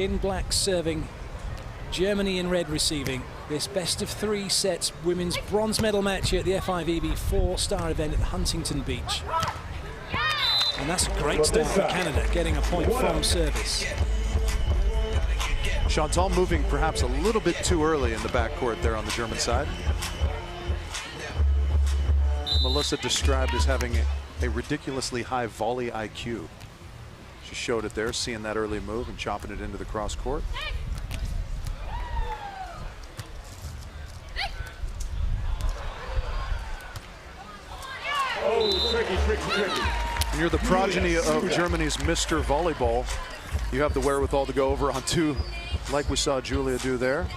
in black serving, Germany in red receiving. This best of 3 sets women's bronze medal match here at the FIVB 4-star event at Huntington Beach. And that's a great start for Canada, getting a point from service. Chantal moving perhaps a little bit too early in the backcourt there on the German side. Melissa described as having a ridiculously high volley IQ. She showed it there, seeing that early move and chopping it into the cross court. When you're the progeny of Germany's Mr. Volleyball, you have the wherewithal to go over on 2, like we saw Julia do there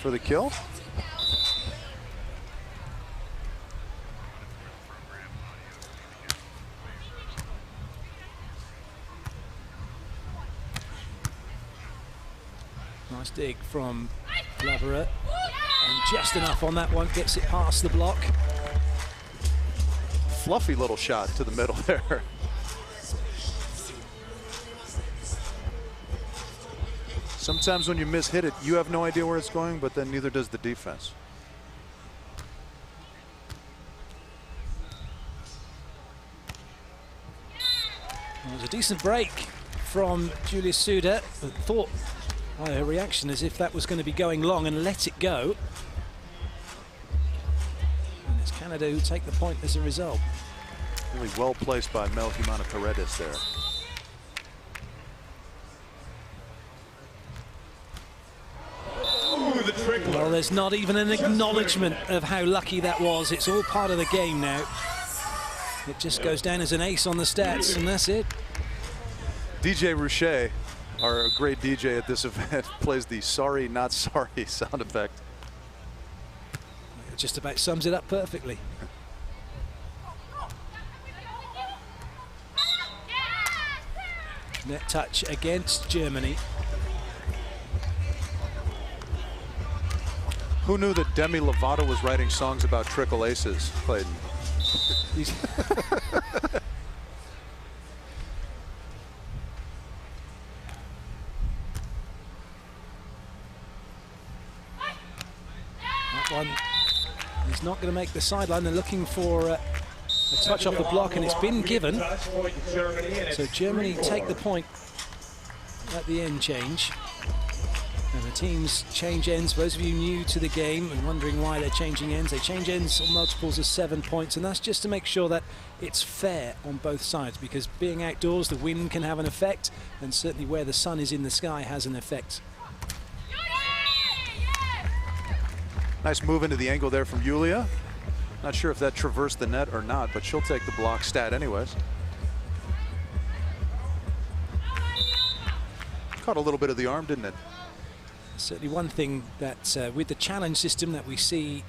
for the kill. Nice dig from Laboureur, and just enough on that one, gets it past the block. Fluffy little shot to the middle there. Sometimes when you miss-hit it, you have no idea where it's going, but then neither does the defense. Well, it was a decent break from Julia Sude, but thought by her reaction as if that was going to be going long and let it go. And it's Canada who take the point as a result. Really well placed by Mel Jimena Paredes there. Well, there's not even an acknowledgement of how lucky that was. It's all part of the game now. It just goes down as an ace on the stats, and that's it. DJ Rouchet, our great DJ at this event, plays the sorry, not sorry sound effect. It just about sums it up perfectly. Net touch against Germany. Who knew that Demi Lovato was writing songs about trickle aces, Clayton? That one, he's not going to make the sideline. They're looking for a touch off the block, and it's been given. So Germany take the point at the end change. And the teams change ends. For those of you new to the game and wondering why they're changing ends, they change ends on multiples of 7 points, and that's just to make sure that it's fair on both sides, because being outdoors, the wind can have an effect, and certainly where the sun is in the sky has an effect. Nice move into the angle there from Julia. Not sure if that traversed the net or not, but she'll take the block stat anyways. Caught a little bit of the arm, didn't it? Certainly one thing that with the challenge system that we see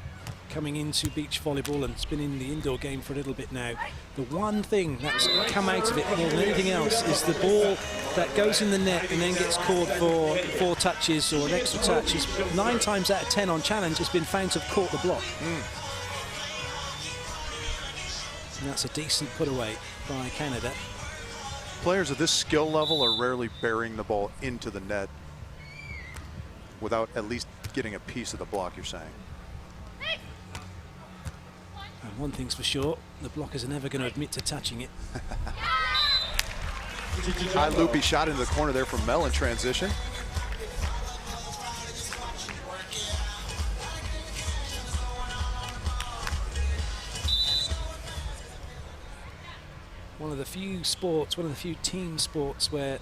coming into beach volleyball, and it's been in the indoor game for a little bit now, the one thing that's come out of it more than anything else is the ball that goes in the net and then gets called for 4 touches or an extra touch is 9 times out of 10 on challenge has been found to have caught the block. And that's a decent put away by Canada. Players of this skill level are rarely burying the ball into the net without at least getting a piece of the block, you're saying. And one thing's for sure, the blockers are never going to admit to touching it. High loopy shot into the corner there from Mel in transition. One of the few sports, one of the few team sports where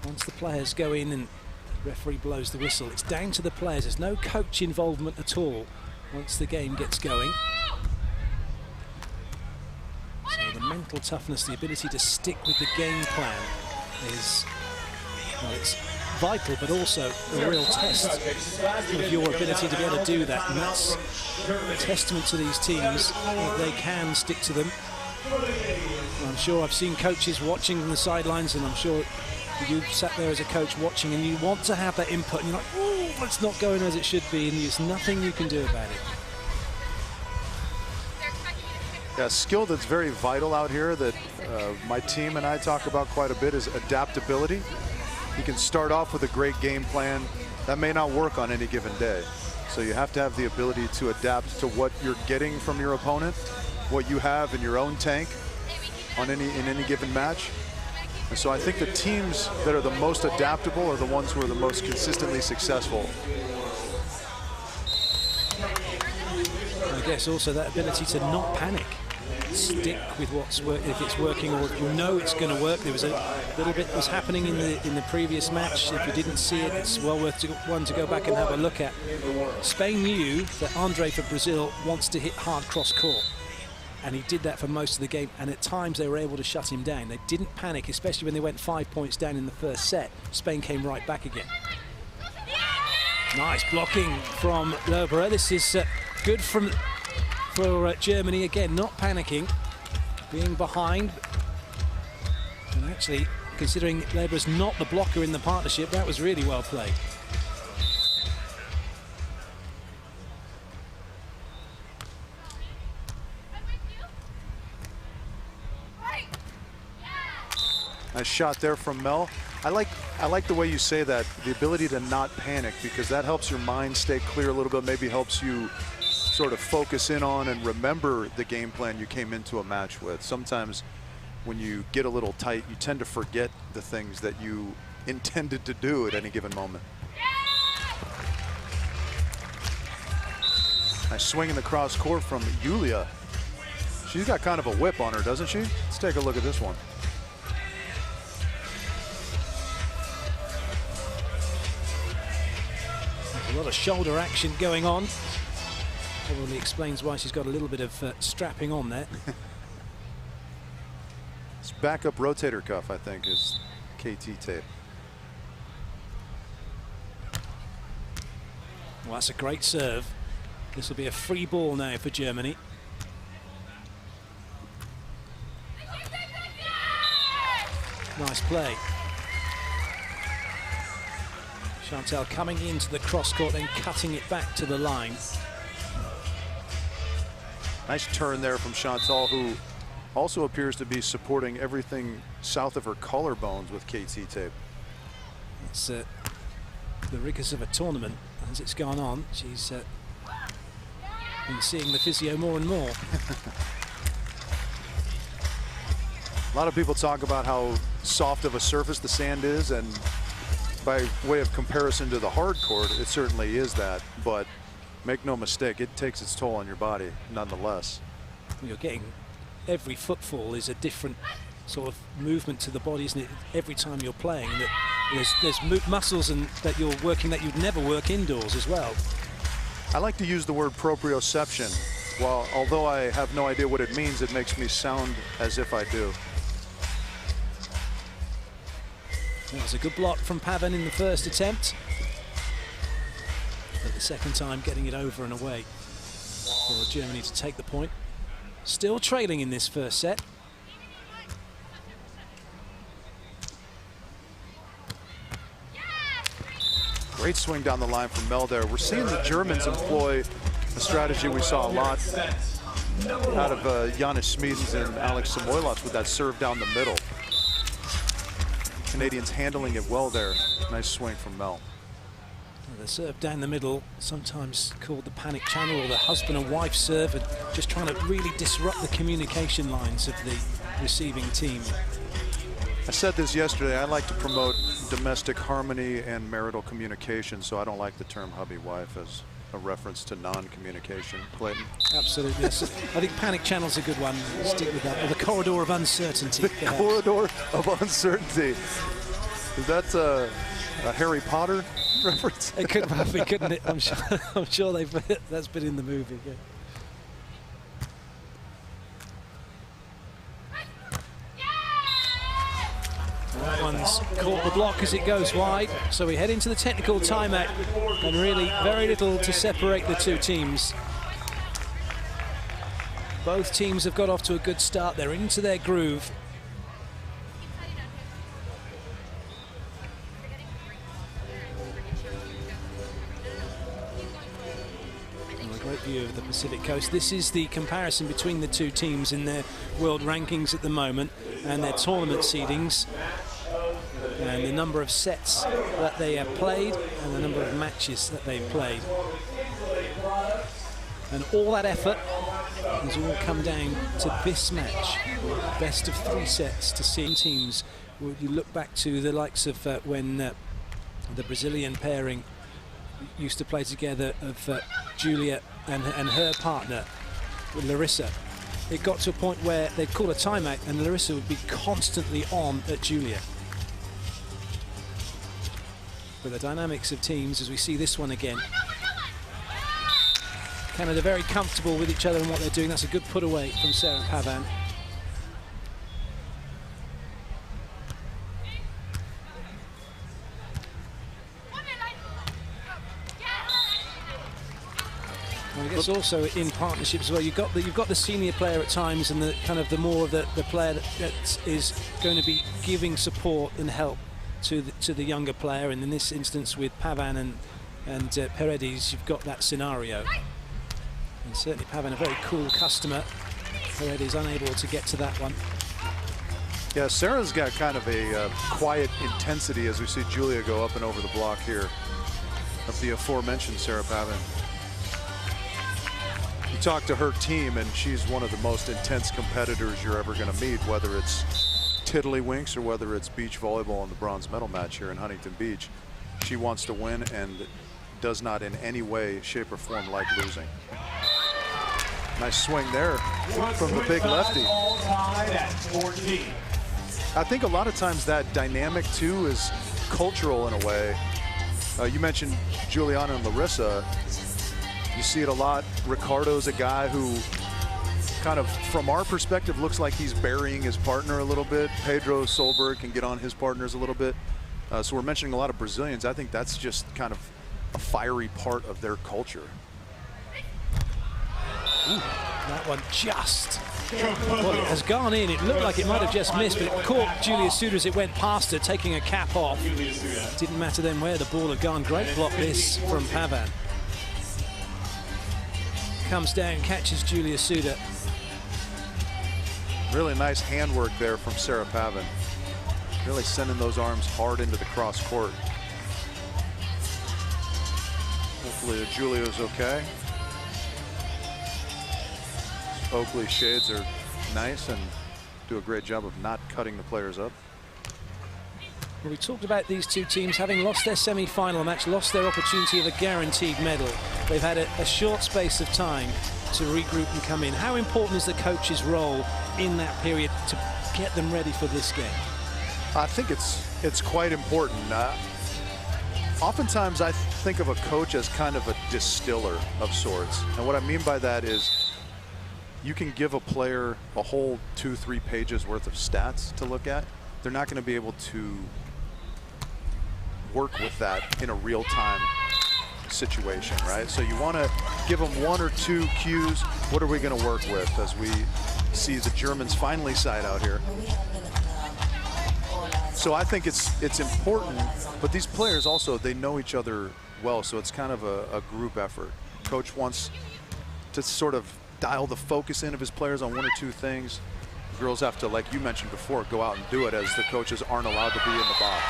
once the players go in and referee blows the whistle, it's down to the players. There's no coach involvement at all once the game gets going. So the mental toughness, the ability to stick with the game plan is, well, it's vital, but also a real test of your ability to be able to do that. And that's a testament to these teams that they can stick to them. And I'm sure I've seen coaches watching from the sidelines, and I'm sure you sat there as a coach watching and you want to have that input and you're like, oh, it's not going as it should be, and there's nothing you can do about it. Yeah, a skill that's very vital out here that my team and I talk about quite a bit is adaptability. You can start off with a great game plan. That may not work on any given day. So you have to have the ability to adapt to what you're getting from your opponent, what you have in your own tank in any given match. And so I think the teams that are the most adaptable are the ones who are the most consistently successful. I guess also that ability to not panic, stick with what's if it's working, or if you know it's going to work. There was a little bit that was happening in the previous match. If you didn't see it, it's well worth one to go back and have a look at. Spain knew that Andre for Brazil wants to hit hard cross court, and he did that for most of the game, and at times they were able to shut him down. They didn't panic, especially when they went 5 points down in the first set. Spain came right back again. Nice blocking from Laboureur. This is good for Germany, again, not panicking, being behind. And actually, considering Labour's not the blocker in the partnership, that was really well played. Nice shot there from Mel. I like the way you say that, the ability to not panic, because that helps your mind stay clear a little bit, maybe helps you sort of focus in on and remember the game plan you came into a match with. Sometimes when you get a little tight, you tend to forget the things that you intended to do at any given moment. Nice swing in the cross court from Julia. She's got kind of a whip on her, doesn't she? Let's take a look at this one. There's a lot of shoulder action going on. Probably explains why she's got a little bit of strapping on there. This backup rotator cuff, I think, is KT tape. Well, that's a great serve. This will be a free ball now for Germany. Nice play. Chantal coming into the cross court and cutting it back to the line. Nice turn there from Chantal, who also appears to be supporting everything south of her collarbones with KT tape. It's the rigors of a tournament as it's gone on. She's been seeing the physio more and more. A lot of people talk about how soft of a surface the sand is, and by way of comparison to the hard court, it certainly is that, but make no mistake, it takes its toll on your body nonetheless. You're getting, every footfall is a different sort of movement to the body, isn't it? Every time you're playing, that there's muscles and that you're working that you'd never work indoors as well. I like to use the word proprioception. Although I have no idea what it means, it makes me sound as if I do. That was a good block from Pavan in the first attempt. But the second time getting it over and away for Germany to take the point. Still trailing in this first set. Great swing down the line from Mel there. We're seeing the Germans employ a strategy we saw a lot out of Janis Smedens and Alex Samoilovs with that serve down the middle. Canadians handling it well there. Nice swing from Mel. The serve down the middle, sometimes called the panic channel or the husband and wife serve, and just trying to really disrupt the communication lines of the receiving team. I said this yesterday, I like to promote domestic harmony and marital communication, so I don't like the term hubby-wife as a reference to non-communication. Clayton? Absolutely, yes. I think panic channel's a good one. Stick with that. Or the corridor of uncertainty. The corridor of uncertainty. Is that a Harry Potter reference? It could have been, couldn't it? I'm sure that's been in the movie. Yeah. That one's caught the block as it goes wide. So we head into the technical timeout, and really very little to separate the two teams. Both teams have got off to a good start. They're into their groove. Great view of the Pacific Coast. This is the comparison between the two teams in their world rankings at the moment and their tournament seedings. And and the number of sets that they have played and the number of matches that they've played. And all that effort has all come down to this match. Best of 3 sets to see teams. You look back to the likes of when the Brazilian pairing used to play together of Julia and her partner, Larissa. It got to a point where they'd call a timeout and Larissa would be constantly on at Julia. But the dynamics of teams, as we see this one again, Canada very comfortable with each other and what they're doing. That's a good put away from Sarah Pavan. And I guess also in partnerships as well, you've got the senior player at times and the kind of the more of the player that is going to be giving support and help to the younger player. And in this instance with Pavan and Paredes, you've got that scenario. And certainly Pavan, a very cool customer. Paredes unable to get to that one. Yeah, Sarah's got kind of a quiet intensity as we see Julia go up and over the block here of the aforementioned Sarah Pavan. You talk to her team and she's one of the most intense competitors you're ever going to meet, whether it's Tiddlywinks or whether it's beach volleyball in the bronze medal match here in Huntington Beach. She wants to win and does not in any way, shape, or form like losing. Nice swing there from the big lefty. I think a lot of times that dynamic too is cultural in a way. You mentioned Juliana and Larissa. You see it a lot. Ricardo's a guy who kind of, from our perspective, looks like he's burying his partner a little bit. Pedro Solberg can get on his partners a little bit. So we're mentioning a lot of Brazilians. I think that's just kind of a fiery part of their culture. Ooh, that one just, well, it has gone in. It looked like it might have just missed, but it caught Julia Sude as it went past her, taking a cap off. Didn't matter then where the ball had gone. Great block this from Pavan. Comes down, catches Julia Sude. Really nice handwork there from Sarah Pavan. Really sending those arms hard into the cross court. Hopefully Julia's okay. Oakley shades are nice and do a great job of not cutting the players up. Well, we talked about these two teams having lost their semi-final match, lost their opportunity of a guaranteed medal. They've had a short space of time to regroup and come in. How important is the coach's role in that period to get them ready for this game? I think it's quite important. Oftentimes I think of a coach as kind of a distiller of sorts. And what I mean by that is you can give a player a whole 2-3 pages worth of stats to look at. They're not going to be able to work with that in a real-time situation, right? So you want to give them 1 or 2 cues. What are we going to work with as we see the Germans finally side out here? So I think it's important, but these players also, they know each other well, so it's kind of a group effort. Coach wants to sort of dial the focus in of his players on 1 or 2 things. The girls have to, like you mentioned before, go out and do it, as the coaches aren't allowed to be in the box.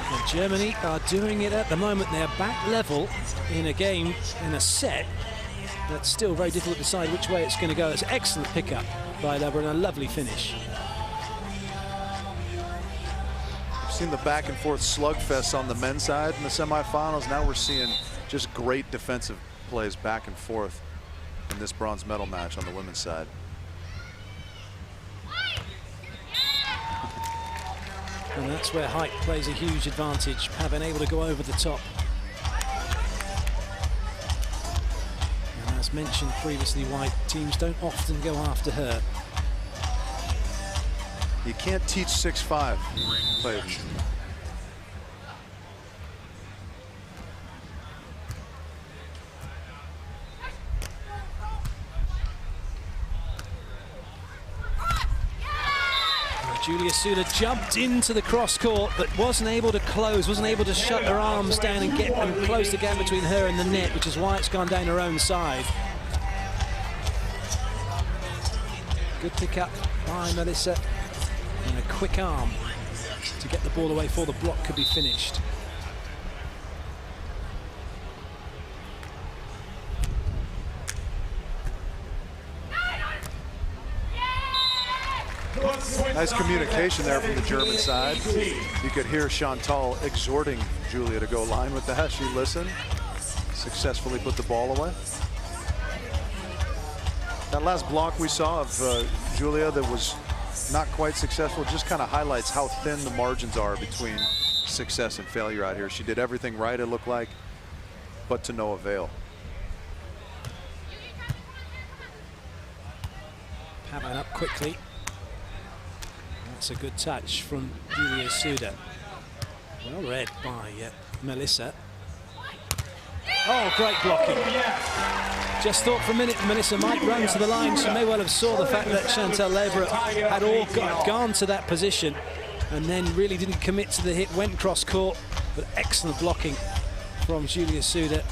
And Germany are doing it at the moment. They're back level in a game, in a set. That's still very difficult to decide which way it's going to go. It's an excellent pickup by Laboureur and a lovely finish. We've seen the back and forth slugfest on the men's side in the semifinals. Now we're seeing just great defensive plays back and forth in this bronze medal match on the women's side. And that's where height plays a huge advantage. Pavan able to go over the top. And as mentioned previously, White teams don't often go after her. You can't teach 6'5", Clayton. Julia Sude jumped into the cross court, but wasn't able to close, wasn't able to shut her arms down and get and close the gap between her and the net, which is why it's gone down her own side. Good pick up by Melissa. quick arm to get the ball away before the block could be finished. Nice communication there from the German side. You could hear Chantal exhorting Julia to go line with that. She listened, successfully put the ball away. That last block we saw of Julia that was not quite successful just kind of highlights how thin the margins are between success and failure out here. She did everything right, it looked like, but to no avail. Pavan up quickly. That's a good touch from Julia Sude. Well read by Melissa. Oh, great blocking. Just thought for a minute Melissa might run to the line. She may well have saw the fact that Chantal Laboureur had all gone to that position and then really didn't commit to the hit, went cross court, but excellent blocking from Julia Sude.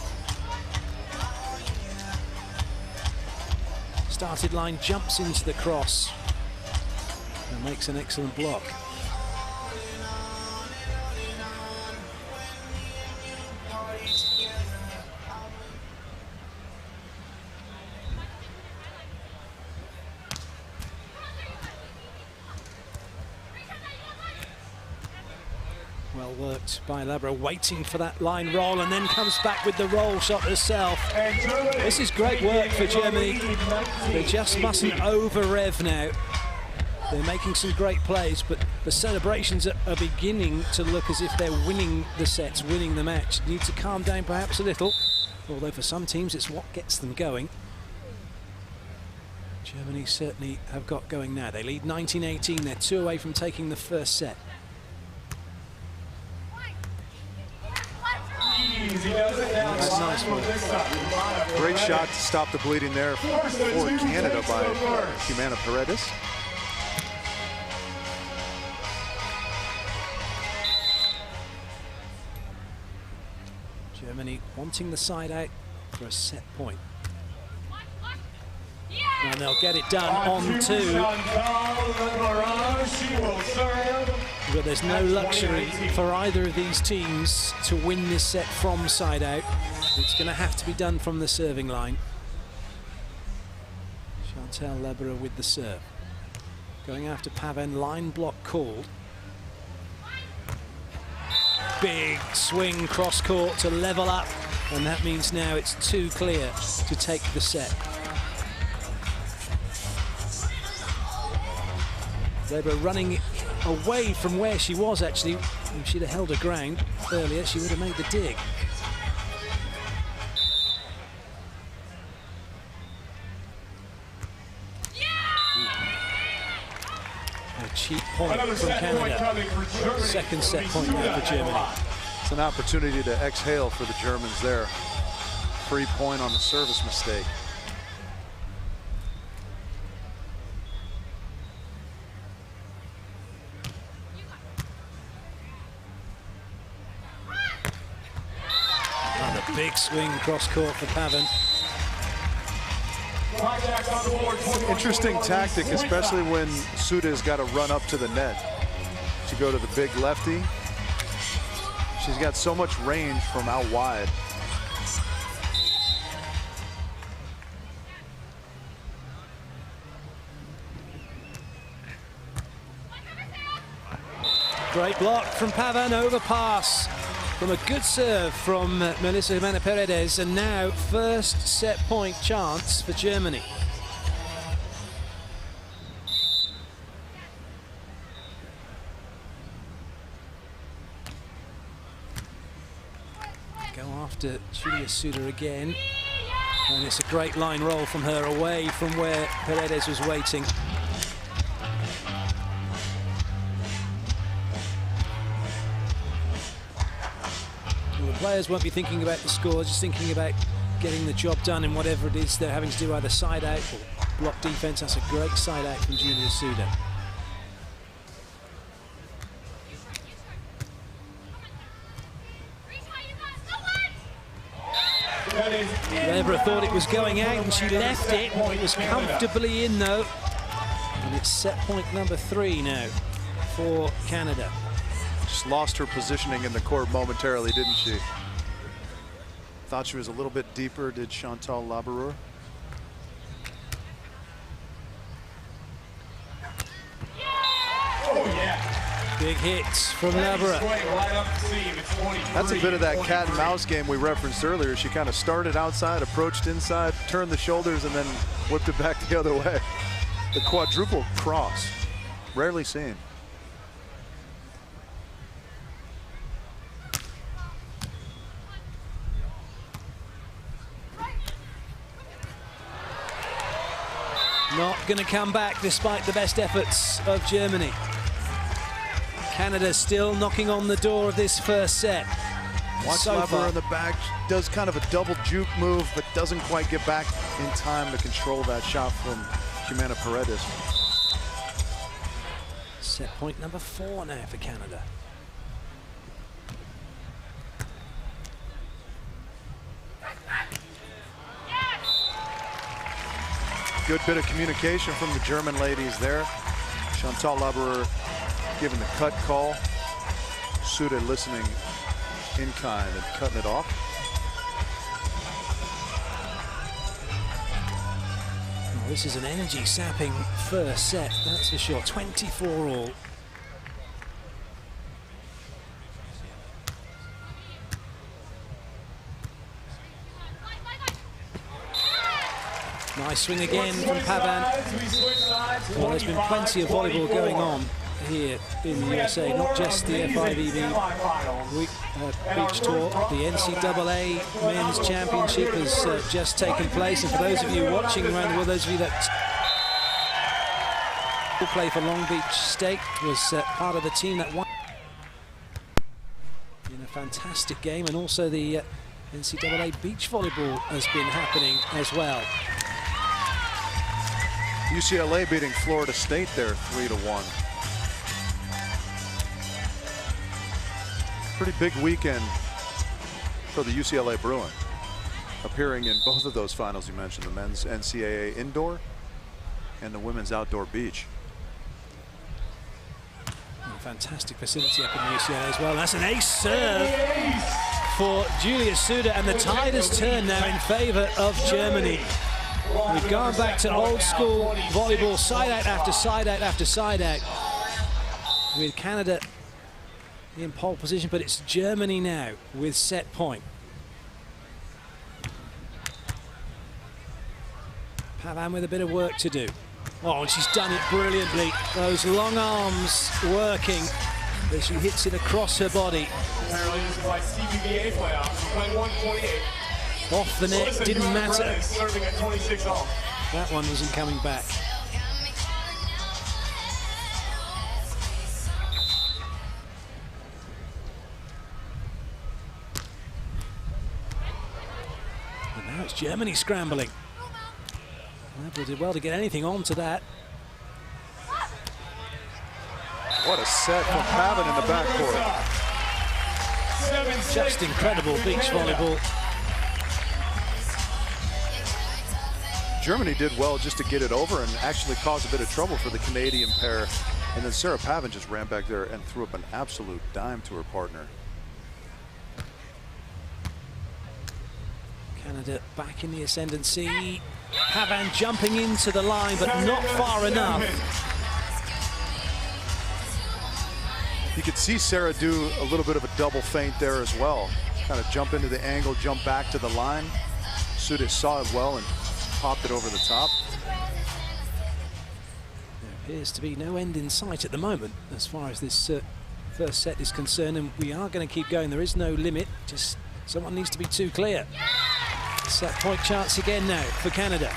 Started line, jumps into the cross and makes an excellent block. Well worked by Laboureur, waiting for that line roll and then comes back with the roll shot herself. This is great work for Germany. They just mustn't over-rev now. They're making some great plays, but the celebrations are beginning to look as if they're winning the sets, winning the match. Need to calm down perhaps a little, although for some teams it's what gets them going. Germany certainly have got going now. They lead 19-18. They're 2 away from taking the first set. Nice one. Great shot to stop the bleeding there for Canada by Jimena Paredes. Germany wanting the side out for a set point. And they'll get it done on 2. But there's no luxury for either of these teams to win this set from side out. It's going to have to be done from the serving line. Chantal Laboureur with the serve. Going after Pavan, line block called. Big swing cross court to level up, and that means now it's too clear to take the set. Laboureur running away from where she was actually. If she'd have held her ground earlier, she would have made the dig. A cheap point from Canada. Second set point now for Germany. It's an opportunity to exhale for the Germans there. Free point on the service mistake. Big swing cross court for Pavan. Interesting tactic, especially when Sude has got to run up to the net to go to the big lefty. She's got so much range from out wide. Great block from Pavan, overpass from a good serve from Melissa Jimena Paredes, and now first set point chance for Germany. Go after Julia Sude again, and it's a great line roll from her away from where Paredes was waiting. Players won't be thinking about the score, just thinking about getting the job done in whatever it is they're having to do, either side out or block defense. That's a great side out from Julia Sude. Laboureur thought it was going out and she left it. It was comfortably in though. And it's set point number 3 now for Canada. Just lost her positioning in the court momentarily, didn't she? Thought she was a little bit deeper, did Chantal Laboureur. Oh, yeah. Big hits from Laboureur. That's a bit of that cat and mouse game we referenced earlier. She kind of started outside, approached inside, turned the shoulders, and then whipped it back the other way. The quadruple cross, rarely seen. Not going to come back despite the best efforts of Germany. Canada still knocking on the door of this first set. Watch So Laboureur far. in the back, does kind of a double juke move, but doesn't quite get back in time to control that shot from Jimena Paredes. Set point number 4 now for Canada. Good bit of communication from the German ladies there. Chantal Laboureur giving the cut call. Sude listening in kind and cutting it off. Well, this is an energy-sapping first set, that's for sure. 24 all. Nice swing again from Pavan. Well, there's been plenty of volleyball going on here in the USA, not just the FIVB Beach Tour. The NCAA Men's Championship has just taken place, and for those of you watching around the world, those of you that will play for Long Beach State, was part of the team that won in a fantastic game, and also the NCAA Beach Volleyball has been happening as well. UCLA beating Florida State there 3-1. Pretty big weekend for the UCLA Bruin, appearing in both of those finals you mentioned, the men's NCAA indoor and the women's outdoor beach. Fantastic facility up in UCLA as well. And that's an ace serve for Julia Sude, and the tide has turned now in favor of Germany. We've gone back to old school volleyball, side out after side out after side out, with Canada in pole position, but it's Germany now with set point. Pavan with a bit of work to do. Oh, and she's done it brilliantly. Those long arms working as she hits it across her body. Off the net, didn't matter. That one wasn't coming back. And now it's Germany scrambling. Laboureur did well to get anything onto that. What a set from Pavan in the backcourt. Just incredible beach volleyball. Germany did well just to get it over and actually cause a bit of trouble for the Canadian pair. And then Sarah Pavan just ran back there and threw up an absolute dime to her partner. Canada back in the ascendancy. Pavan jumping into the line, but not far enough. You could see Sarah do a little bit of a double feint there as well. Kind of jump into the angle, jump back to the line. Sude saw it well and popped it over the top. There appears to be no end in sight at the moment as far as this first set is concerned, and we are going to keep going. There is no limit, just someone needs to be too clear. Set point chance again now for Canada.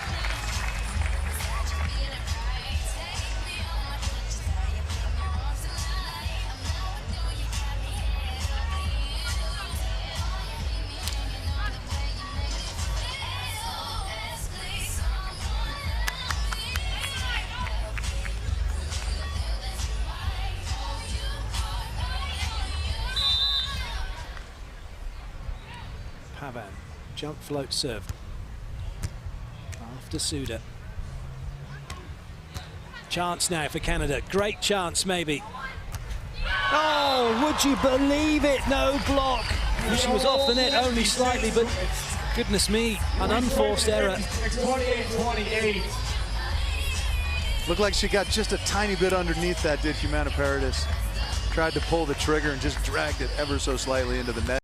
Pavan, jump float serve. After Sude. Chance now for Canada. Great chance maybe. Oh, would you believe it? No block. She was off the net only slightly, but goodness me, an unforced error. 28-28. Looked like she got just a tiny bit underneath that, did Jimena Paredes. Tried to pull the trigger and just dragged it ever so slightly into the net.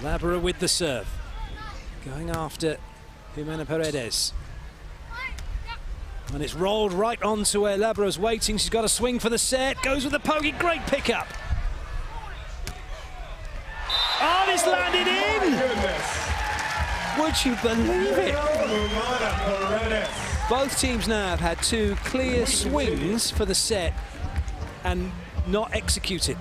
Laboureur with the serve. Going after Jimena Paredes. And it's rolled right onto where Laboureur's waiting. She's got a swing for the set. Goes with the pokey. Great pickup. Oh, this landed in! Would you believe it? Both teams now have had two clear swings for the set and not executed.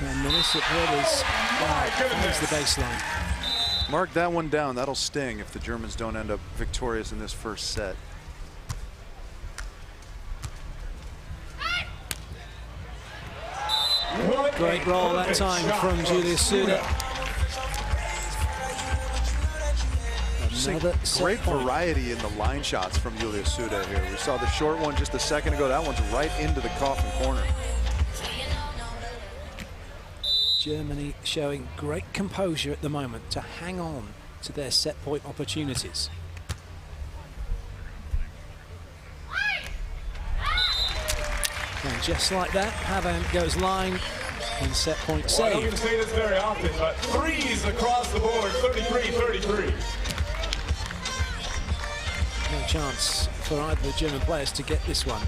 And Melissa Paredes finds the baseline. Mark that one down. That'll sting if the Germans don't end up victorious in this first set. Great roll that time from Sude. A Noticing great variety in the line shots from Julia Sude here. We saw the short one just a second ago. That one's right into the coffin corner. Germany showing great composure at the moment to hang on to their set point opportunities. And just like that, Pavan goes line and set point save. I don't even say this very often, but threes across the board, 33-33. No chance for either of the German players to get this one.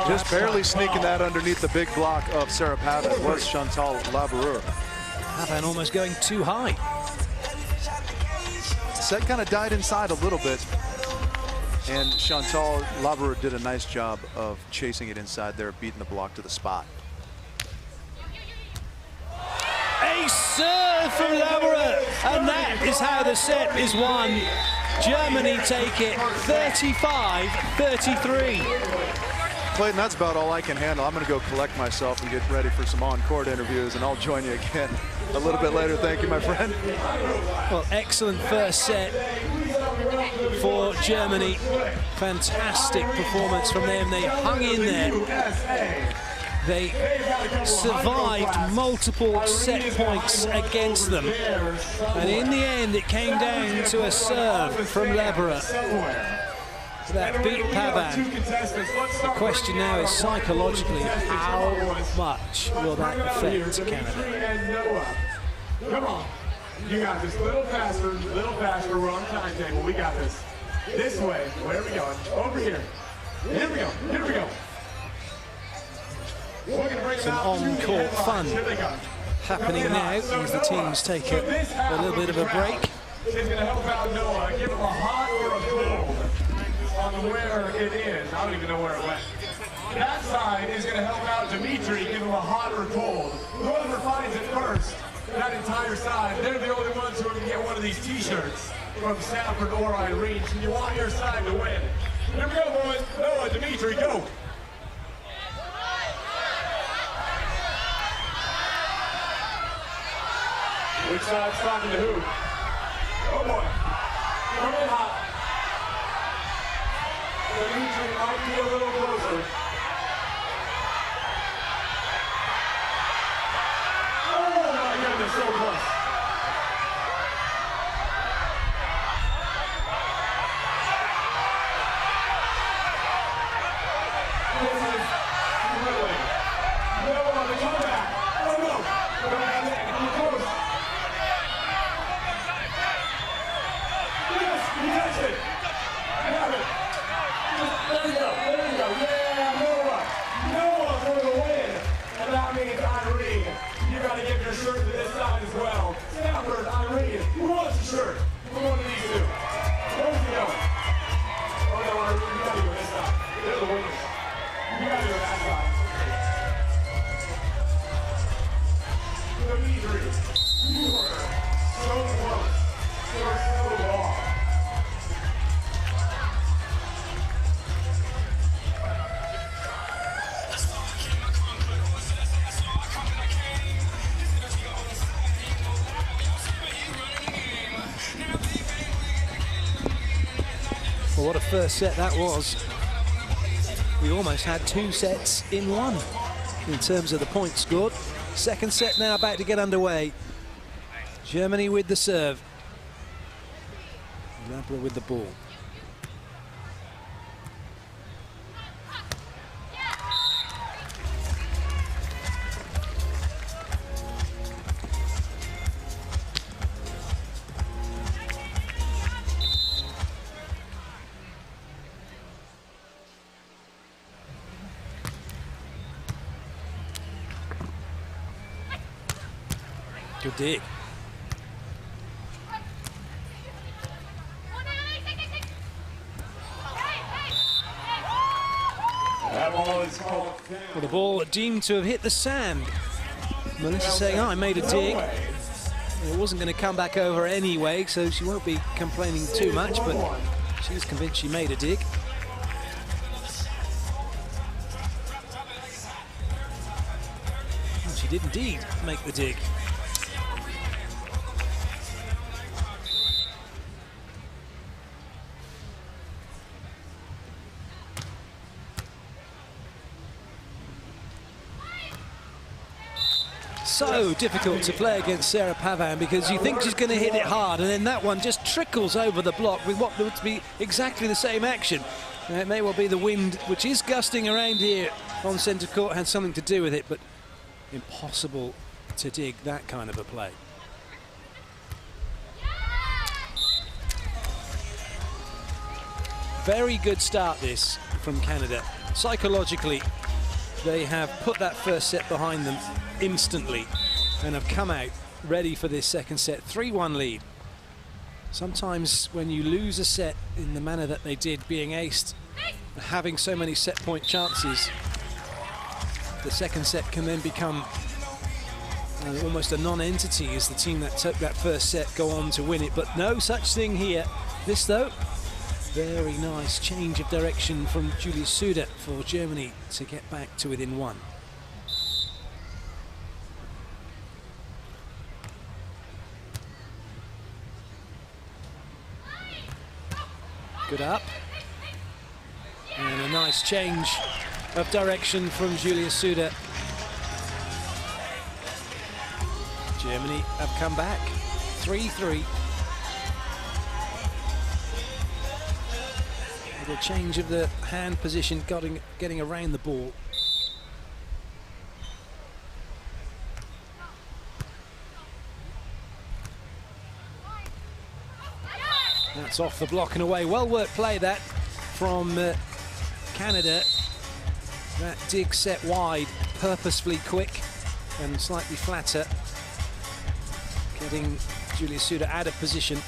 Just barely sneaking that underneath the big block of Sarah Pavan was Chantal Laboureur. Pavan almost going too high. Set kind of died inside a little bit, and Chantal Laboureur did a nice job of chasing it inside there, beating the block to the spot. A serve from Laboureur, and that is how the set is won. Germany take it 35-33. Clayton, that's about all I can handle. I'm going to go collect myself and get ready for some on-court interviews, and I'll join you again a little bit later. Thank you, my friend. Well, excellent first set for Germany. Fantastic performance from them. They hung in there. They survived multiple set points against them. And in the end, it came down to a serve from Laboureur that beat Pavan. The question now is psychologically, how much will that affect Canada? Come on, you got this. Little faster, we're on timetable, we got this. This way, where are we going? Over here. Here we go, here we go. Some on-court fun happening now as the teams take a little bit of a break. It's going to help out Noah, give him a hot or a cold on where it is. I don't even know where it went. That side is going to help out Dimitri, give him a hot or cold. Whoever finds it first, that entire side, they're the only ones who are going to get one of these t-shirts from Stafford or Irene. So you want your side to win. Here we go, boys. Noah, Dimitri, go. Which side's talking to who? Oh boy. Come in hot. Dimitri might be a little closer. Oh my goodness, so close. This is really no on the comeback. Oh no. Go back in. You're close. Yes, you touched it. You have it. There you go. There you go. Yeah, Noah. Noah for the win. And that means Irene. You got to give your shirt to this side as well. Stafford, Irene. Who wants a shirt? Who one of these two? Where's he going? Oh no, Irene, you got to go this side. They're the winners. You got to go that side. Dimitri, you were so close. You were so long. Well, what a first set that was. We almost had two sets in one in terms of the points scored. Second set now about to get underway. Germany with the serve. Laboureur with the ball. Good dig. Well, the ball deemed to have hit the sand. Melissa saying, oh, I made a dig. It wasn't going to come back over anyway, so she won't be complaining too much, but She's convinced she made a dig. And she did indeed make the dig. So difficult to play against Sarah Pavan because you think she's going to hit it hard, and then that one just trickles over the block with what would be exactly the same action. And it may well be the wind, which is gusting around here on centre court, had something to do with it, but impossible to dig that kind of a play. Very good start this from Canada. Psychologically, they have put that first set behind them instantly and have come out ready for this second set. 3-1 lead. Sometimes when you lose a set in the manner that they did, being aced, having so many set point chances, the second set can then become almost a non-entity as the team that took that first set go on to win it. But no such thing here. This though, very nice change of direction from Julia Sude for Germany to get back to within one. Good up. And a nice change of direction from Julia Sude. Germany have come back. 3-3. With a change of the hand position, getting around the ball. That's off the block and away. Well worked play that from Canada. That dig set wide, purposefully quick and slightly flatter, getting Julia Sude out of position.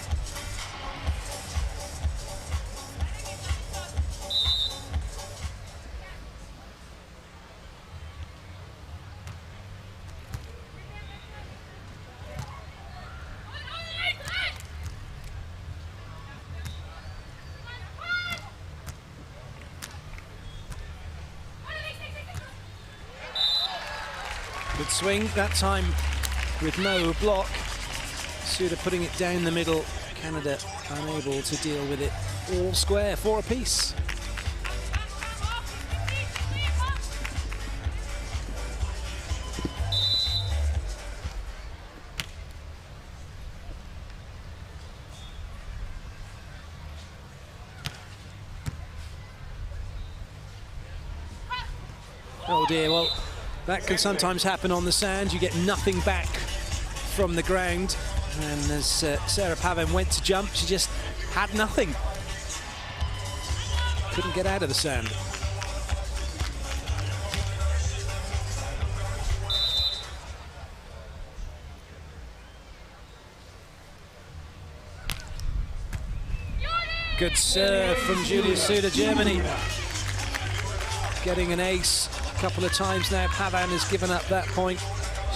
Good swing, that time with no block. Sude putting it down the middle. Canada unable to deal with it. All square, 4 apiece. Oh dear, well, that can sometimes happen on the sand. You get nothing back from the ground. And as Sarah Pavan went to jump, she just had nothing. Couldn't get out of the sand. Good serve from Julia Sude, Germany. Getting an ace a couple of times now. Pavan has given up that point.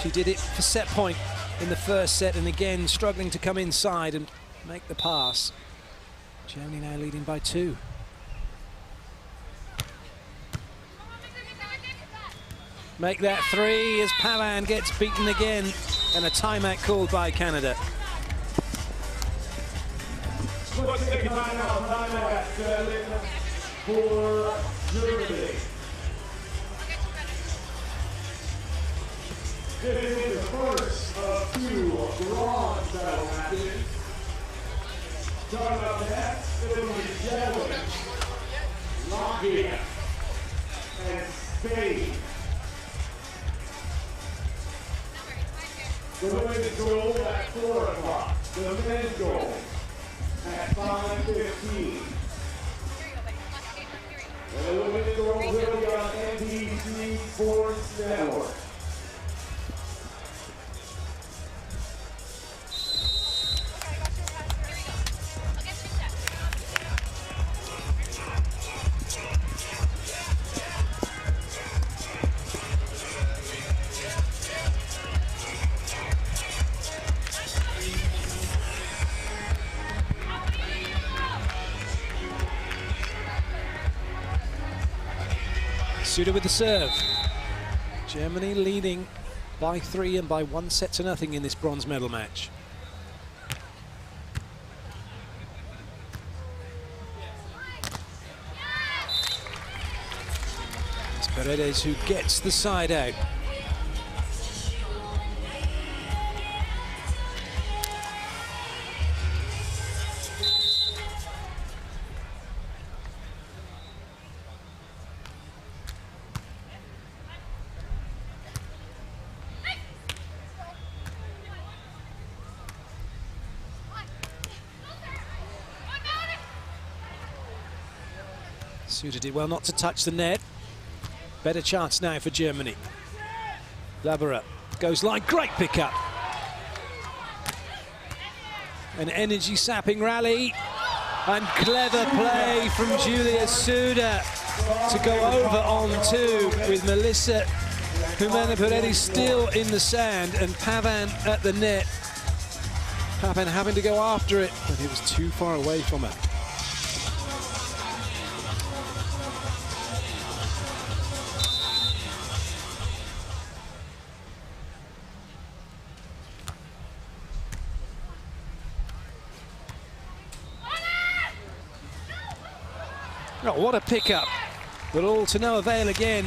She did it for set point in the first set, and again struggling to come inside and make the pass. Germany now leading by 2. Make that 3 as Pavan gets beaten again, and a timeout called by Canada. Let's take a timeout for Germany. This is the first of 2 bronze medal matches. Starting up next, it will be Netherlands, Latvia, and Spain. The women's goal at 4 o'clock. The men's goal at 5:15. And the women's goal will be on NBC Sports Network. Sude with the serve. Germany leading by 3 and by 1-0 in this bronze medal match. It's Paredes who gets the side out. Sude did well not to touch the net. Better chance now for Germany. Laboureur goes line, great pickup. An energy-sapping rally and clever play from Julius Sude to go over on 2 with Melissa Jimena Paredes still in the sand and Pavan at the net. Pavan having to go after it, but it was too far away from her. Oh, what a pickup, but all to no avail again.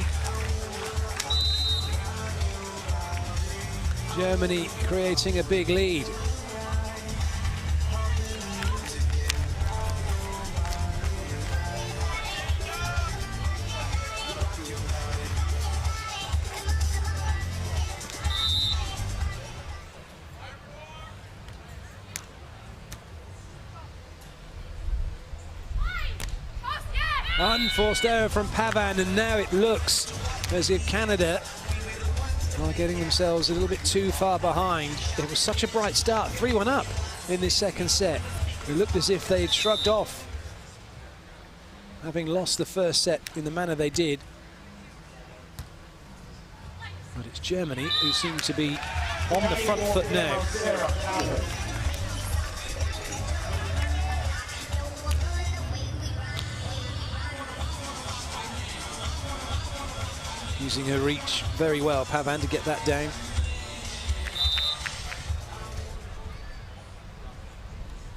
Germany creating a big lead. Unforced error from Pavan, and now it looks as if Canada are getting themselves a little bit too far behind. It was such a bright start, 3-1 up in this second set. It looked as if they'd shrugged off, having lost the first set in the manner they did. But it's Germany who seem to be on the front foot now. Using her reach very well, Pavan, to get that down.